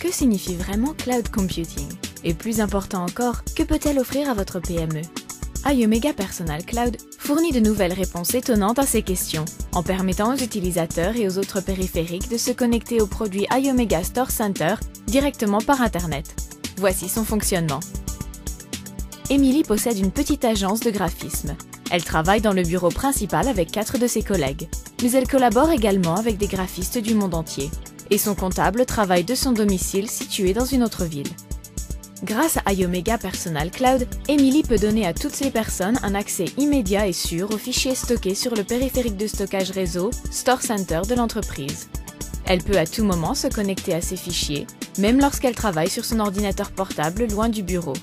Que signifie vraiment cloud computing? Et plus important encore, que peut-elle offrir à votre PME? iOmega Personal Cloud fournit de nouvelles réponses étonnantes à ces questions, en permettant aux utilisateurs et aux autres périphériques de se connecter aux produits iOmega Store Center directement par Internet. Voici son fonctionnement. Émilie possède une petite agence de graphisme. Elle travaille dans le bureau principal avec 4 de ses collègues, mais elle collabore également avec des graphistes du monde entier. Et son comptable travaille de son domicile situé dans une autre ville. Grâce à iOmega Personal Cloud, Émilie peut donner à toutes ces personnes un accès immédiat et sûr aux fichiers stockés sur le périphérique de stockage réseau Store Center de l'entreprise. Elle peut à tout moment se connecter à ces fichiers, même lorsqu'elle travaille sur son ordinateur portable loin du bureau.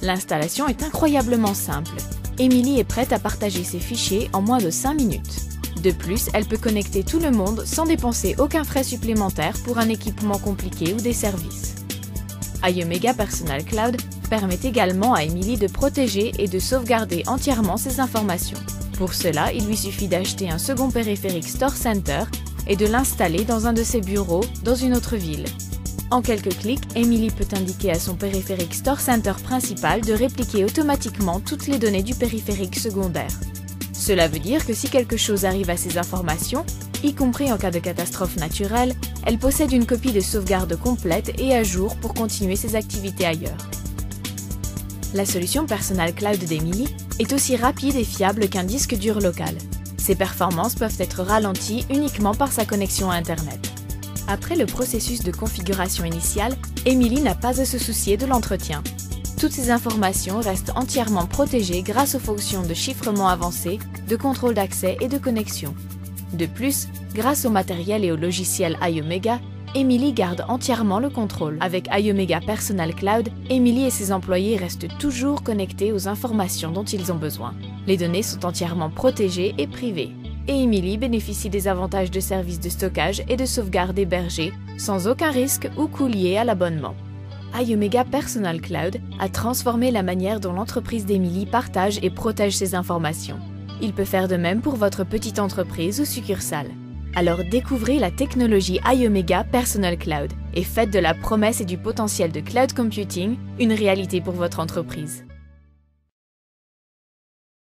L'installation est incroyablement simple. Émilie est prête à partager ses fichiers en moins de 5 minutes. De plus, elle peut connecter tout le monde sans dépenser aucun frais supplémentaire pour un équipement compliqué ou des services. iOmega Personal Cloud permet également à Émilie de protéger et de sauvegarder entièrement ses informations. Pour cela, il lui suffit d'acheter un second périphérique Store Center et de l'installer dans un de ses bureaux dans une autre ville. En quelques clics, Émilie peut indiquer à son périphérique Store Center principal de répliquer automatiquement toutes les données du périphérique secondaire. Cela veut dire que si quelque chose arrive à ces informations, y compris en cas de catastrophe naturelle, elle possède une copie de sauvegarde complète et à jour pour continuer ses activités ailleurs. La solution Personal Cloud d'Émilie est aussi rapide et fiable qu'un disque dur local. Ses performances peuvent être ralenties uniquement par sa connexion à Internet. Après le processus de configuration initiale, Émilie n'a pas à se soucier de l'entretien. Toutes ces informations restent entièrement protégées grâce aux fonctions de chiffrement avancé, de contrôle d'accès et de connexion. De plus, grâce au matériel et au logiciel iOmega, Émilie garde entièrement le contrôle. Avec iOmega Personal Cloud, Émilie et ses employés restent toujours connectés aux informations dont ils ont besoin. Les données sont entièrement protégées et privées. Et Émilie bénéficie des avantages de services de stockage et de sauvegarde hébergés, sans aucun risque ou coût lié à l'abonnement. iOmega Personal Cloud a transformé la manière dont l'entreprise d'Émilie partage et protège ses informations. Il peut faire de même pour votre petite entreprise ou succursale. Alors découvrez la technologie iOmega Personal Cloud et faites de la promesse et du potentiel de cloud computing une réalité pour votre entreprise.